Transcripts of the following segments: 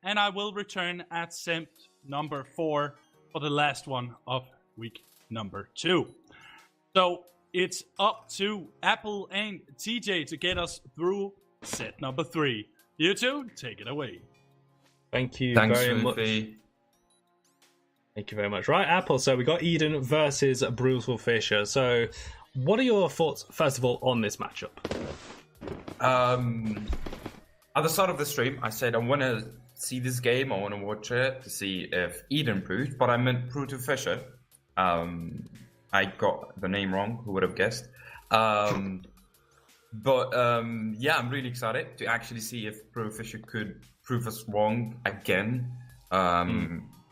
and I will return at simp number 4 for the last one of week number 2. So it's up to Apple and TJ to get us through set number 3. You two, take it away. Thank you Thanks, very much. Ruthie. Thank you very much. Right, Apple. So we got Eden versus BrutalFissure. So, what are your thoughts, first of all, on this matchup? At the start of the stream, I said I want to see this game. I want to watch it to see if Eden improved, but I meant BrutalFissure. I got the name wrong. Who would have guessed? Yeah, I'm really excited to actually see if BrutalFissure could prove us wrong again.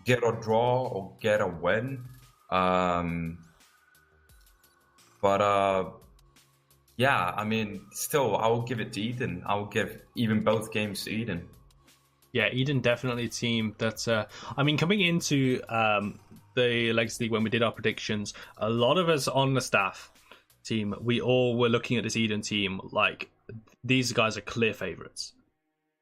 Get a draw or get a win. Yeah, I mean, still, I will give it to Eden. I will give even both games to Eden. Yeah, Eden definitely a team that, I mean, coming into the Legacy League when we did our predictions, a lot of us on the staff team, we all were looking at this Eden team like these guys are clear favourites.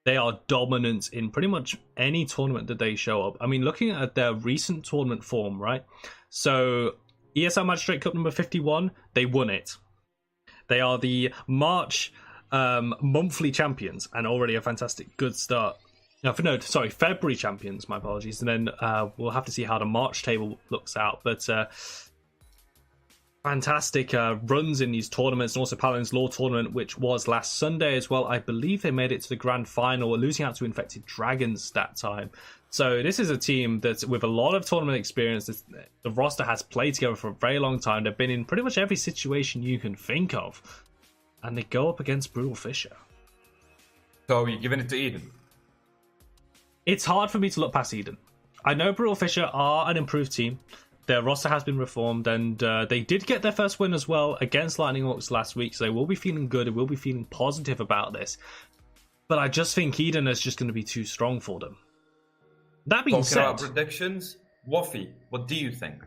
They are dominant in pretty much any tournament that they show up. I mean, looking at their recent tournament form, right? So, ESL Magistrate Cup number 51, they won it. They are the March monthly champions and already a fantastic good start. February champions, my apologies. And then we'll have to see how the March table looks out. But fantastic runs in these tournaments, and also Paladin's Law tournament, which was last Sunday as well. I believe they made it to the grand final, losing out to Infected Dragons that time. So this is a team that's with a lot of tournament experience. The roster has played together for a very long time. They've been in pretty much every situation you can think of, and they go up against BrutalFissure. So you're giving it to Eden? It's hard for me to look past Eden. I know BrutalFissure are an improved team. Their roster has been reformed, and they did get their first win as well against Lightning Hawks last week, so they will be feeling good. They will be feeling positive about this. But I just think Eden is just going to be too strong for them. That being said... Talking about predictions, Waffy, what do you think?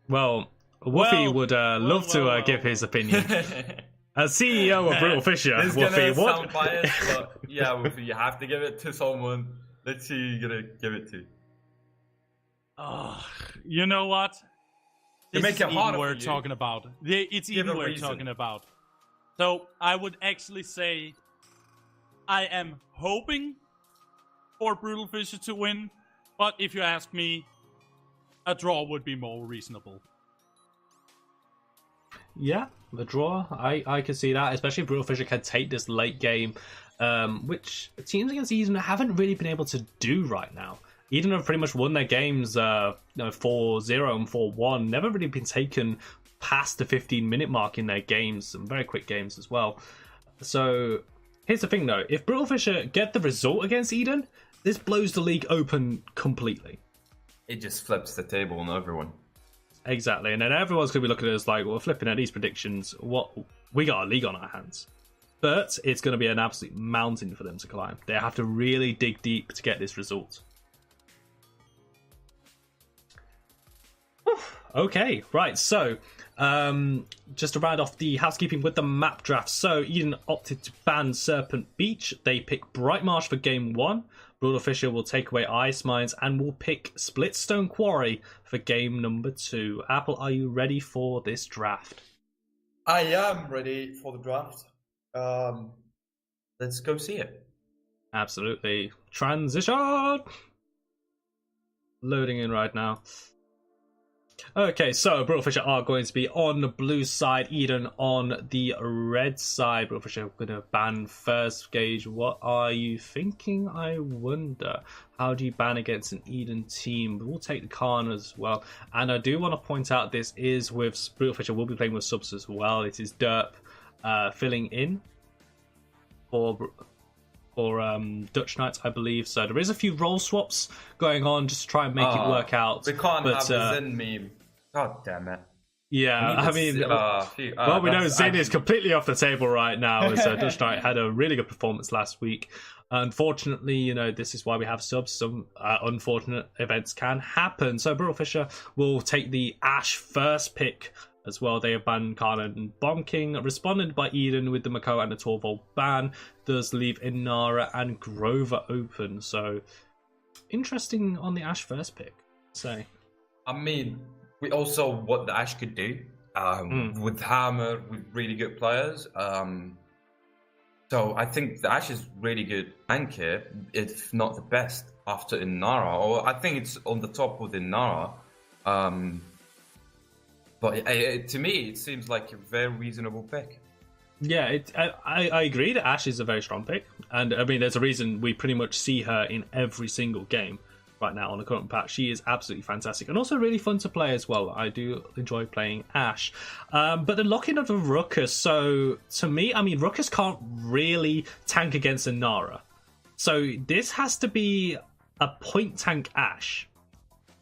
Well, Woofy would love to give his opinion. As CEO of BrutalFissure, Woofy, what? Sound biased, but yeah, Woofy, you have to give it to someone. Let's see who you're going to give it to. You know what? To make it harder we're for you. talking about. It's Give Eden a we're reason. talking about. So I would actually say I am hoping for BrutalFissure to win, but if you ask me, a draw would be more reasonable. Yeah, the draw. I can see that, especially if BrutalFissure can take this late game, which teams against Eden haven't really been able to do right now. Eden have pretty much won their games 4-0 and 4-1. Never really been taken past the 15-minute mark in their games. Some very quick games as well. So here's the thing, though. If BrutalFissure get the result against Eden, this blows the league open completely. It just flips the table on everyone. Exactly. And then everyone's going to be looking at us like, well, flipping at these predictions, we got a league on our hands. But it's going to be an absolute mountain for them to climb. They have to really dig deep to get this result. Okay, right, so just to round off the housekeeping with the map draft. So Eden opted to ban Serpent Beach. They pick Bright Marsh for game 1. BrutalFissure will take away Ice Mines and will pick Splitstone Quarry for game number 2. Apple, are you ready for this draft? I am ready for the draft. Let's go see it. Absolutely. Transition! Loading in right now. Okay, so BrutalFissure are going to be on the blue side, Eden on the red side. BrutalFissure are going to ban first gauge. What are you thinking, I wonder? How do you ban against an Eden team? We'll take the Khan as well. And I do want to point out this is with BrutalFissure will be playing with subs as well. It is Derp filling in for Dutch Knights, I believe. So there is a few role swaps going on just to try and make it work out. We can't have a Zen meme. God damn it. Yeah, I mean, well, we know Zen is completely off the table right now, as Dutch Knight had a really good performance last week. Unfortunately, you know, this is why we have subs. Some unfortunate events can happen. So BrutalFissure will take the Ash first pick as well. They have banned Kana and Bomb King, responded by Eden with the Mako and the 12-volt ban, does leave Inara and Grover open. So, interesting on the Ashe first pick, say. I mean, we also what the Ashe could do with Hammer, with really good players. So I think the Ashe is really good anchor, if not the best, after Inara. Or I think it's on the top with Inara. But to me, it seems like a very reasonable pick. Yeah, I agree that Ashe is a very strong pick. And I mean, there's a reason we pretty much see her in every single game right now on the current patch. She is absolutely fantastic and also really fun to play as well. I do enjoy playing Ashe. But the lock-in of the Ruckus, so to me, I mean, Ruckus can't really tank against Inara. So this has to be a point tank Ashe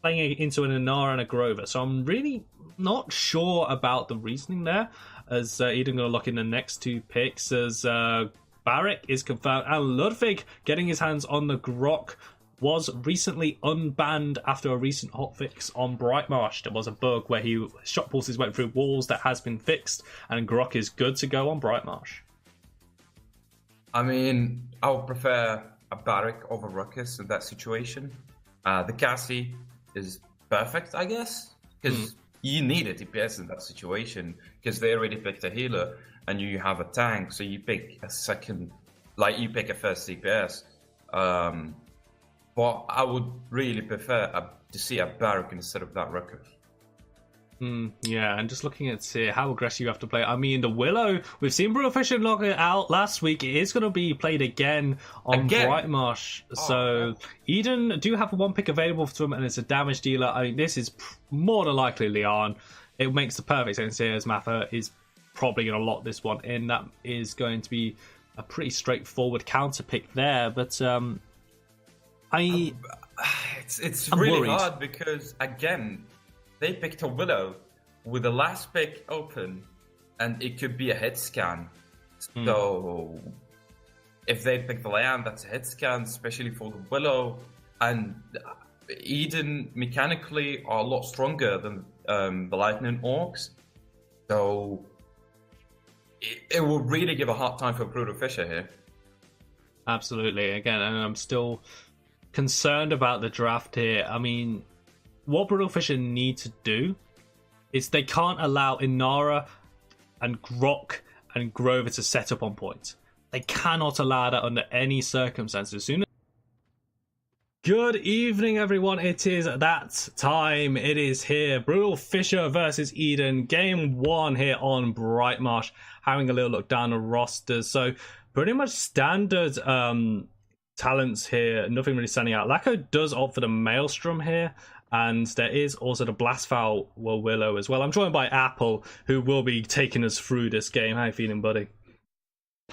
playing into an Inara and a Grover. So I'm really not sure about the reasoning there, as Eden going to lock in the next two picks, as Barrick is confirmed, and Ludwig getting his hands on the Grok was recently unbanned after a recent hotfix on Brightmarsh. There was a bug where shot pulses went through walls that has been fixed, and Grok is good to go on Brightmarsh. I mean, I would prefer a Barrick over Ruckus in that situation. The Cassie is perfect, I guess, because you need a DPS in that situation, because they already picked a healer and you have a tank, so you pick a second, like you pick a first DPS. But I would really prefer to see a Barrick instead of that Ruckus. Yeah, and just looking at how aggressive you have to play. I mean, the Willow, we've seen BrutalFissure knock it out last week. It is going to be played again on Brightmarsh. So Eden do have one pick available for them, and it's a damage dealer. I mean, this is more than likely Leon. It makes the perfect sense here, as Matha is probably going to lock this one in. That is going to be a pretty straightforward counter pick there, but it's I'm really worried. hard because, again, they picked a Willow with the last pick open, and it could be a hit scan. So if they pick the Lion, that's a hit scan, especially for the Willow. And Eden mechanically are a lot stronger than the Lightning Orcs. So it will really give a hard time for BrutalFissure here. Absolutely. Again, and I'm still concerned about the draft here. I mean, what BrutalFissure need to do is they can't allow Inara and Grok and Grover to set up on point. They cannot allow that under any circumstances. Good evening, everyone. It is that time. It is here. BrutalFissure versus Eden. Game 1 here on Brightmarsh. Having a little look down the rosters. So pretty much standard talents here. Nothing really standing out. Lacko does opt for the Maelstrom here. And there is also the Blastfowl Willow as well. I'm joined by Apple, who will be taking us through this game. How you feeling, buddy?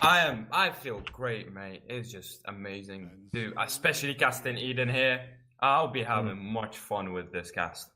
I feel great, mate. It's just amazing, dude. Especially casting Eden here. I'll be having much fun with this cast.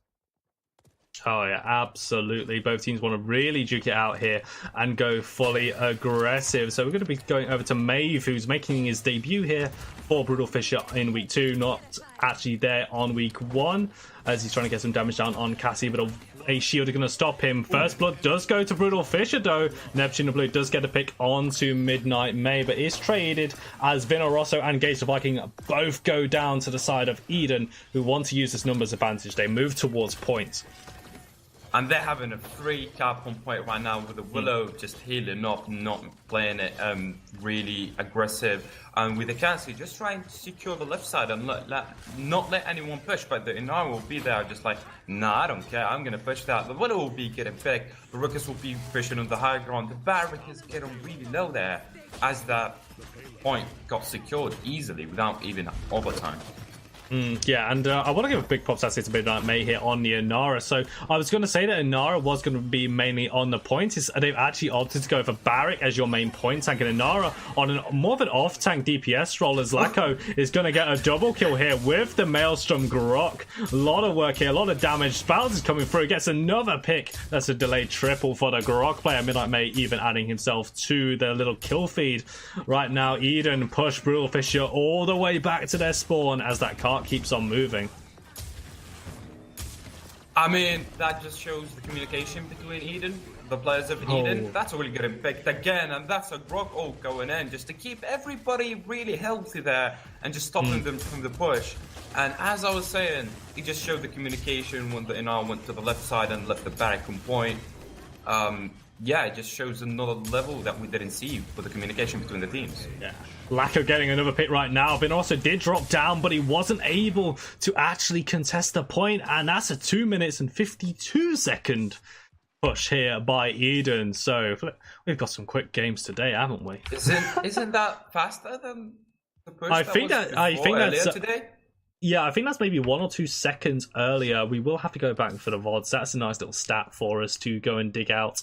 Oh yeah, absolutely. Both teams want to really duke it out here and go fully aggressive. So we're going to be going over to Maeve, who's making his debut here for BrutalFissure in week 2. Not actually there on week 1, as he's trying to get some damage down on Cassie, but a shield is going to stop him. First blood does go to BrutalFissure though. Neptune the Blue does get a pick onto Midnight May, but is traded as Vino Rosso and Gaze the Viking both go down to the side of Eden, who want to use this numbers advantage. They move towards points. And they're having a free cap on point right now with the Willow just healing up, not playing it really aggressive. And with the Cassie just trying to secure the left side and not let anyone push. But the Inara will be there just like, nah, I don't care, I'm going to push that. The Willow will be getting picked. The Ruckus will be pushing on the high ground. The Barrick is getting really low there as that point got secured easily without even overtime. Yeah, and I want to give a big props to Midnight May here on the Inara. So I was going to say that Inara was going to be mainly on the points. They've actually opted to go for Barrick as your main point tank, and Inara on more of an off-tank DPS role, as Lacko is going to get a double kill here with the Maelstrom Grok. A lot of work here, a lot of damage. Spouts is coming through, gets another pick. That's a delayed triple for the Grok player. Midnight May even adding himself to the little kill feed. Right now, Eden push BrutalFissure all the way back to their spawn as that cart keeps on moving. I mean, that just shows the communication between Eden, the players of Eden. That's a really good impact again, and that's a Grog ult going in just to keep everybody really healthy there and just stopping them from the push. And as I was saying, it just showed the communication when the Inar went to the left side and left the barrack on point. Yeah, it just shows another level that we didn't see with the communication between the teams. Yeah. Lacko getting another pick right now. Vin also did drop down, but he wasn't able to actually contest the point, and that's a 2 minutes and 52 second push here by Eden. So we've got some quick games today, haven't we? Isn't that faster than the push? I think that's today. Yeah, I think that's maybe 1 or 2 seconds earlier. We will have to go back for the VODs. That's a nice little stat for us to go and dig out.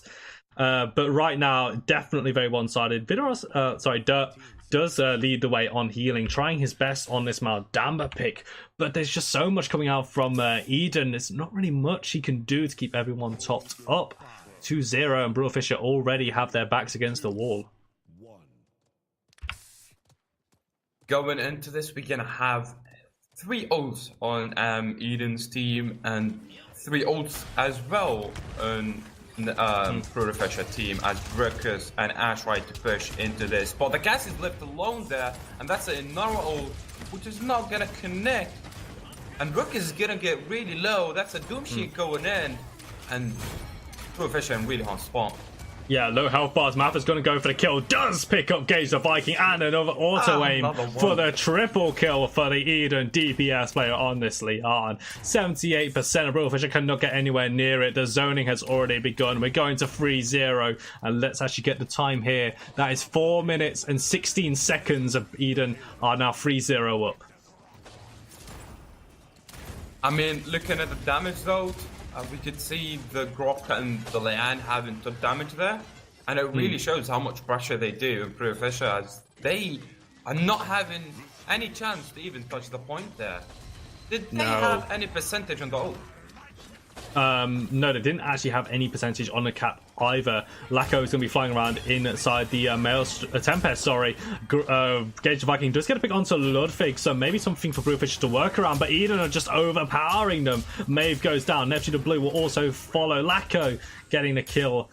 But right now, definitely very one-sided. Dirt does lead the way on healing, trying his best on this Maldamba pick. But there's just so much coming out from Eden. There's not really much he can do to keep everyone topped up. 2-0, and BrutalFissure already have their backs against the wall. Going into this, we're going to have 3 ults on Eden's team and 3 ults as well on BrutalFissure team as Ruckus and Ash try to push into this. But the gas is left alone there, and that's another ult which is not going to connect. And Ruckus is going to get really low. That's a Doom Sheet going in, and BrutalFissure in really hard spot. Yeah, low health bars. Math is going to go for the kill. Does pick up Gage the Viking and another auto aim for the triple kill for the Eden DPS player on this Leon. 78% of BrutalFissure cannot get anywhere near it. The zoning has already begun. We're going to 3-0, and let's actually get the time here. That is 4 minutes and 16 seconds of Eden are now 3-0 up. I mean, looking at the damage though, we could see the Grok and the Leanne having took damage there, and it really shows how much pressure they do in BrutalFissure, as they are not having any chance to even touch the point there. Did they have any percentage on the ult? No, they didn't actually have any percentage on the cap either. Lacko is going to be flying around inside the Tempest, sorry. Gage the Viking does get a pick onto Ludwig, so maybe something for BrutalFissure to work around, but Eden are just overpowering them. Maeve goes down. Neptune the Blue will also follow. Lacko getting the kill.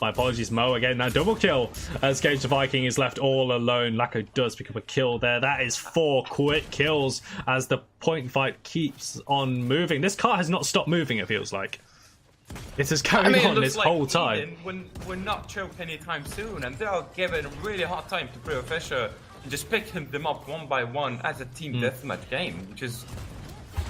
My apologies, Mo. Again, now double kill as Gage the Viking is left all alone. Lacko does pick up a kill there. That is 4 quick kills as the point fight keeps on moving. This car has not stopped moving, it feels like. It is carrying on this whole time. We're not choked anytime soon, and they're giving a really hard time to BrutalFissure and just picking them up one by one as a team deathmatch game, which is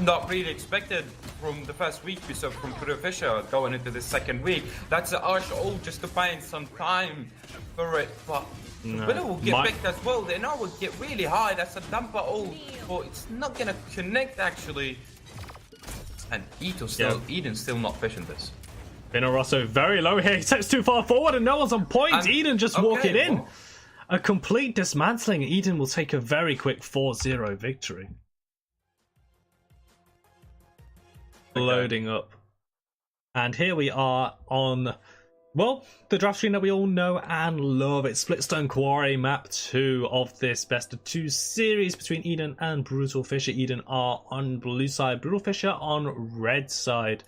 not really expected from the first week we saw from BrutalFissure going into the second week. That's an Arch ult just to find some time for it, but the winner will get picked as well. The Inar will get really high. That's a dumper ult, but it's not gonna connect actually. And Eden's still not fishing this. Rosso very low here. He steps too far forward and no one's on point. And Eden just walking in. A complete dismantling. Eden will take a very quick 4-0 victory. Loading up. And here we are on, well, the draft screen that we all know and love. It's Splitstone Quarry map 2 of this best of 2 series between Eden and BrutalFissure. Eden are on blue side, BrutalFissure on red side.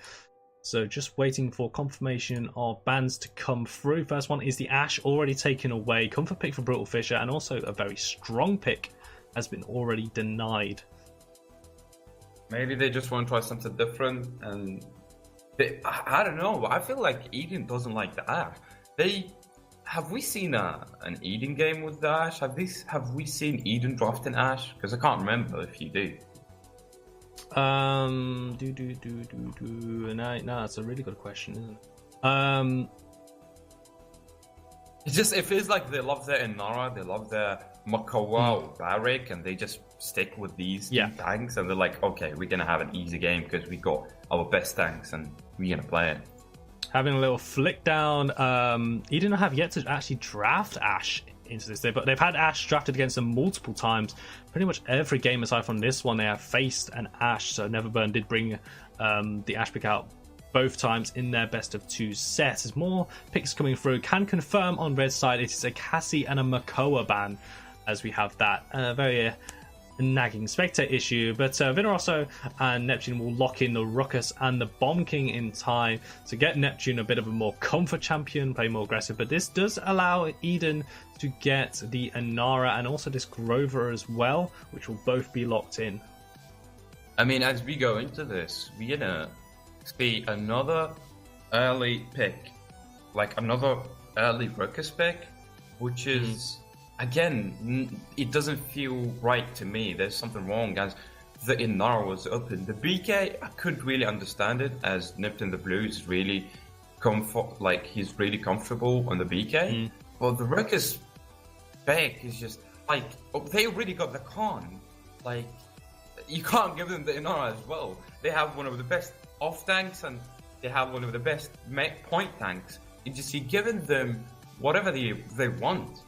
So just waiting for confirmation of bans to come through. First one is the Ash, already taken away. Comfort pick for BrutalFissure, and also a very strong pick has been already denied. Maybe they just want to try something different, and I don't know. I feel like Eden doesn't like the Ash. Have we seen an Eden game with the Ash? Have we seen Eden draft an Ash? Because I can't remember if you do. No, that's a really good question, isn't it? It feels like they love their Inara, they love their Makawa Barrick, and they just stick with these tanks, and they're like, okay, we're gonna have an easy game because we got our best tanks and we're gonna play it. Having a little flick down. Eden have yet to actually draft Ash into this day, but they've had Ash drafted against them multiple times. Pretty much every game aside from this one, they have faced an Ash, so Neverburn did bring the Ash pick out both times in their best of 2 sets. As more picks coming through, can confirm on red side it is a Cassie and a Makoa ban, as we have that very nagging Spectre issue, but Vinarosso and Neptune will lock in the Ruckus and the Bomb King in time to get Neptune a bit of a more comfort champion, play more aggressive, but this does allow Eden to get the Inara and also this Grover as well, which will both be locked in. I mean, as we go into this, we're gonna see another early pick, like another early Ruckus pick, which is... Again, it doesn't feel right to me. There's something wrong as the Inara was open. The BK, I couldn't really understand it as Neptune the Blue is really he's really comfortable on the BK. But the Ruckus spec is just like, they already got the Khan. Like, you can't give them the Inara as well. They have one of the best off tanks and they have one of the best point tanks. It's just you're giving them whatever they want.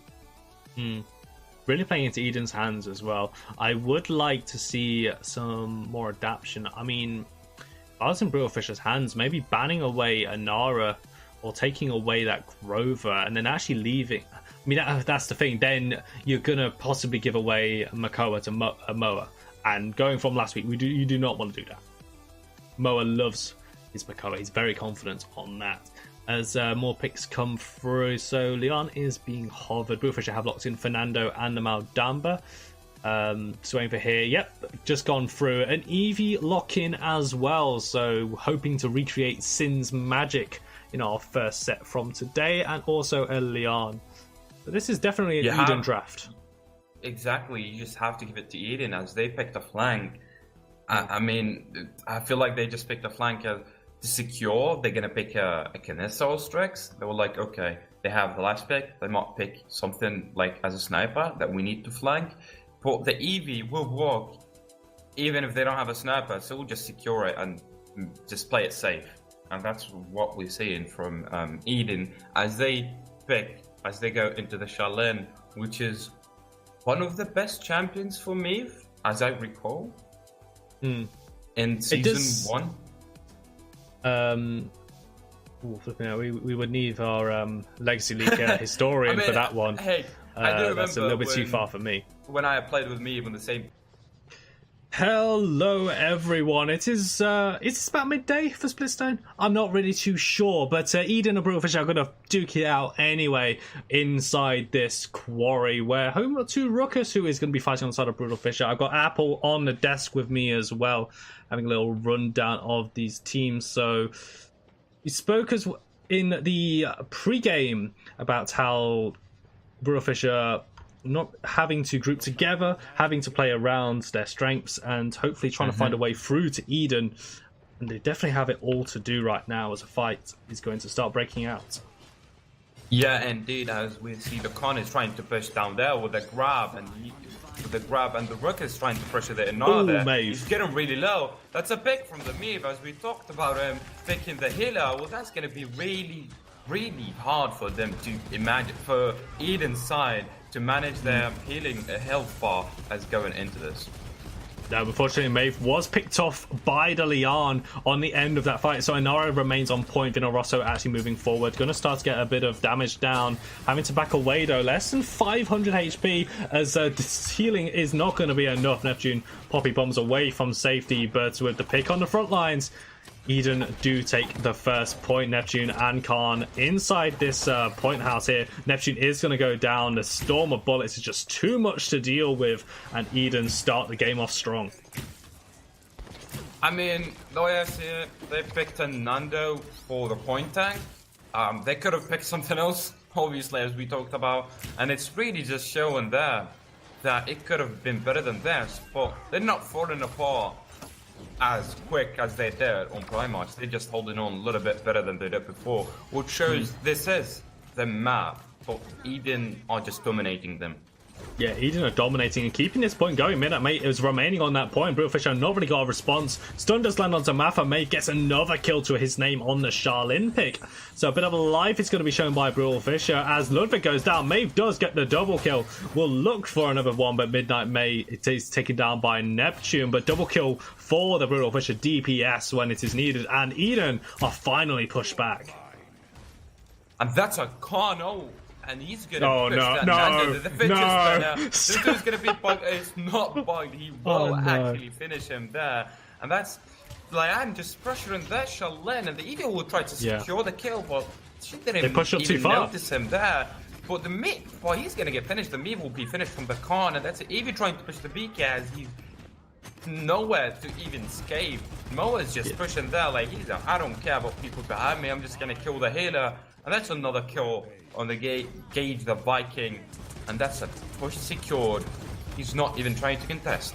Really playing into Eden's hands as well. I would like to see some more adaptation. I mean, if I was in BrutalFissure's hands, maybe banning away Inara or taking away that Grover and then actually leaving. I mean, that's the thing. Then you're going to possibly give away Makoa to Moa. And going from last week, you do not want to do that. Moa loves his Makoa. He's very confident on that. As more picks come through, so Leon is being hovered. BrutalFissure have locked in Fernando and the Maldamba. Swaying for here, yep, just gone through. An Eevee lock-in as well, so hoping to recreate Sin's magic in our first set from today, and also a Leon. So this is definitely an Eden draft. Exactly, you just have to give it to Eden as they picked a flank. I mean, I feel like they just picked a flank to secure. They're gonna pick a Kinessa or Strix. They were like, okay, they have the last pick. They might pick something like as a sniper that we need to flank. But the Eevee will work even if they don't have a sniper. So we'll just secure it and just play it safe. And that's what we're seeing from Eden as they go into the Shaolin, which is one of the best champions for me, as I recall, in season 1. We would need our Legacy League historian for that one. Hey, I do remember that's a little bit too far for me. When I played with me, even the same. Hello everyone, it's about midday for Splitstone. I'm not really too sure, but Eden and BrutalFissure are going to duke it out anyway inside this quarry where home to Ruckus, who is going to be fighting on the side of BrutalFissure. I've got Apple on the desk with me as well, having a little rundown of these teams. So we spoke in the pre-game about how BrutalFissure not having to group together, having to play around their strengths, and hopefully trying to find a way through to Eden. And they definitely have it all to do right now as a fight is going to start breaking out. Yeah, indeed, as we see the Khan is trying to push down there with the grab, and the Ruckus is trying to pressure the Inara there. Maeve. He's getting really low. That's a pick from the Maeve, as we talked about picking the healer. Well, that's going to be really, really hard for them to imagine, for Eden's side, to manage their healing health bar as going into this. Now, unfortunately, Maeve was picked off by the Leon on the end of that fight, so Inara remains on point. Vinarosso actually moving forward, going to start to get a bit of damage down, having to back away though, less than 500 HP as this healing is not going to be enough. Neptune poppy bombs away from safety, but with the pick on the front lines, Eden do take the first point. Neptune and Khan inside this point house here. Neptune is going to go down. The storm of bullets is just too much to deal with, and Eden start the game off strong. I mean, the way I see it, they picked a Nando for the point tank. They could have picked something else, obviously, as we talked about, and it's really just showing there that it could have been better than this, but they're not falling apart as quick as they did on Primarch. They're just holding on a little bit better than they did before, which shows this is the map, but Eden are just dominating them. Yeah, Eden are dominating and keeping this point going. Midnight Mate is remaining on that point. BrutalFissure not really got a response. Stun does land onto Mafa. Mate gets another kill to his name on the Shaolin pick. So a bit of a life is going to be shown by BrutalFissure as Ludwig goes down. Maeve does get the double kill. We'll look for another one, but Midnight Mate it is taken down by Neptune. But double kill for the BrutalFissure DPS when it is needed. And Eden are finally pushed back. And that's a Khan. Oh, and he's gonna Oh, push no, that no, Nando to the fidget no. spinner. This dude's gonna be bugged. It's not bugged. He will actually finish him there, and that's Lian just pressuring that Shalin, and the Eagle will try to secure the kill, but she didn't even notice him there. But the Meat, well, he's gonna get finished. The Meat will be finished from the con, and that's it. Evie trying to push the BK as he's nowhere to even escape. Moa's just pushing there like I don't care about people behind me, I'm just gonna kill the healer. And that's another kill on the Gage the Viking, and that's a push secured. He's not even trying to contest.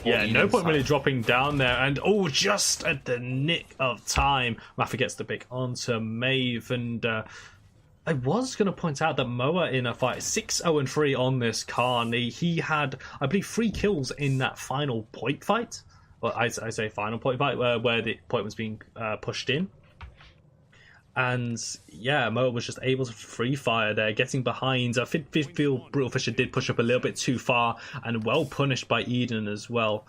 Yeah, no point really dropping down there, and just at the nick of time, Mafia gets the pick onto Maeve, and I was going to point out that Moa in a fight 6-0-3 on this Khan. He had, I believe, 3 kills in that final point fight. Well, I say final point fight where the point was being pushed in. And yeah, Moa was just able to free fire there, getting behind. I feel BrutalFissure did push up a little bit too far, and well punished by Eden as well.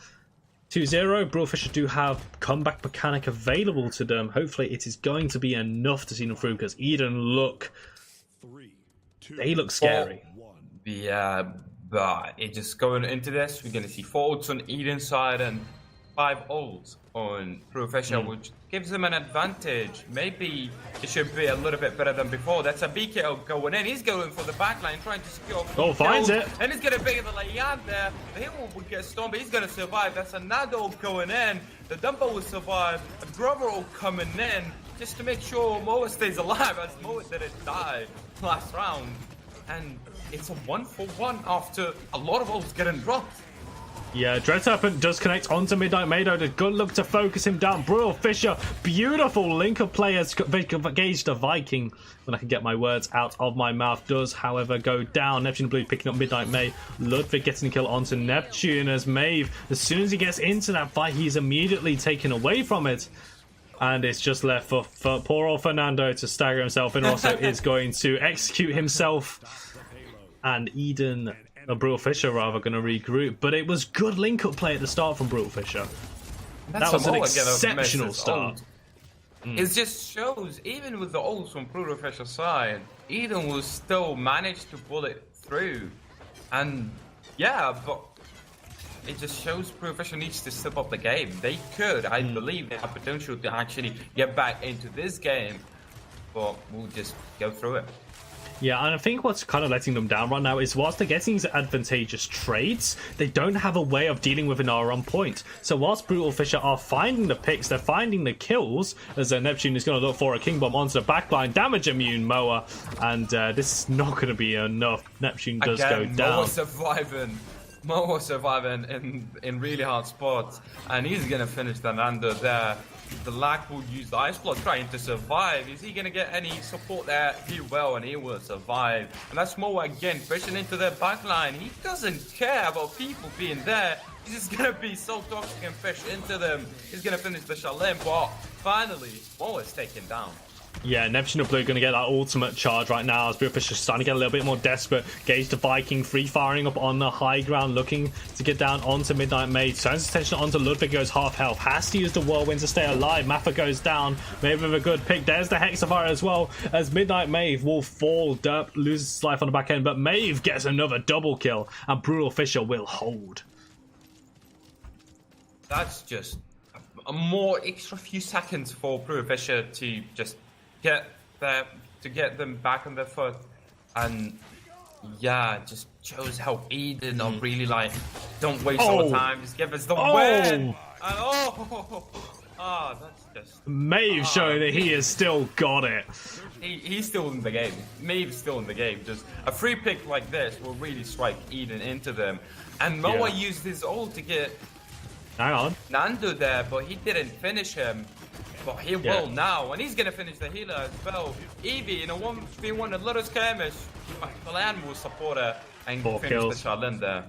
2-0, BrutalFissure do have comeback mechanic available to them. Hopefully it is going to be enough to see them through, because Eden they look scary. Yeah, but it just going into this, we're going to see 4 ults on Eden's side and 5 ults on BrutalFissure, which gives them an advantage. Maybe it should be a little bit better than before. That's a BKO going in. He's going for the backline, trying to secure. Oh, finds it. And he's going to bring the Lian there. The hero will get stormed, but he's going to survive. That's a Nado going in. The Dumbo will survive. A Grover will coming in just to make sure Moa stays alive, as Moa didn't die last round. And it's a 1-for-1 after a lot of ults getting dropped. Yeah, Dread Serpent does connect onto Midnight Mado. The good look to focus him down. BrutalFissure, beautiful link of players. Gage the Viking, when I can get my words out of my mouth, does, however, go down. Neptune Blue picking up Midnight May. Ludwig getting the kill onto Neptune as Maeve, as soon as he gets into that fight, he's immediately taken away from it. And it's just left for poor old Fernando to stagger himself, and also is going to execute himself. And Eden, or BrutalFissure rather, going to regroup. But it was good link-up play at the start from BrutalFissure. That was an exceptional start. It just shows, even with the ults from BrutalFissure's side, Eden will still manage to pull it through. And yeah, but it just shows BrutalFissure needs to step up the game. They could, I believe, they have potential to actually get back into this game, but we'll just go through it. Yeah, and I think what's kind of letting them down right now is whilst they're getting these advantageous trades, they don't have a way of dealing with an R on point. So whilst BrutalFissure are finding the picks, they're finding the kills, as Neptune is going to look for a King Bomb onto the backline, damage immune Moa, and this is not going to be enough. Neptune does go down. Moa surviving in really hard spots, and he's going to finish the Nando there. The Lack will use the Ice Block trying to survive. Is he going to get any support there? He will, and he will survive. And that's Moa again, pushing into their backline. He doesn't care about people being there. He's just going to be so toxic and push into them. He's going to finish the Shalem, but finally, Moa is taken down. Yeah, Neptune Blue going to get that ultimate charge right now as BrutalFissure starting to get a little bit more desperate. Gage the Viking free firing up on the high ground, looking to get down onto Midnight Maid. Turns his attention onto Ludwig, goes half health. Has to use the Whirlwind to stay alive. Maffa goes down. Maeve with a good pick. There's the Hexafire as well, as Midnight Maeve will fall. Derp loses his life on the back end, but Maeve gets another double kill, and BrutalFissure will hold. That's just a more extra few seconds for BrutalFissure to just get them back on their foot, and yeah, just shows how Eden are really like, don't waste our time, just give us the win. And that's just Maeve showing that he has still got it. He's still in the game. Maeve's still in the game. Just a free pick like this will really strike Eden into them, and Moa used his ult to get Nando there, but he didn't finish him. But he will now, and he's going to finish the healer as well. Evie in a 1v1, a little skirmish. Milan will support her and finish the Charlene there.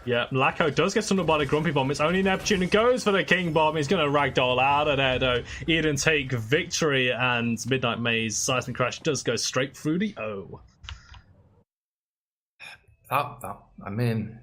Yeah, Lacko does get summoned by the Grumpy Bomb. It's only Neptune who goes for the King Bomb. He's going to ragdoll out of there, though. Eden take victory, and Midnight Maze Seismic Crash does go straight through the O. I mean,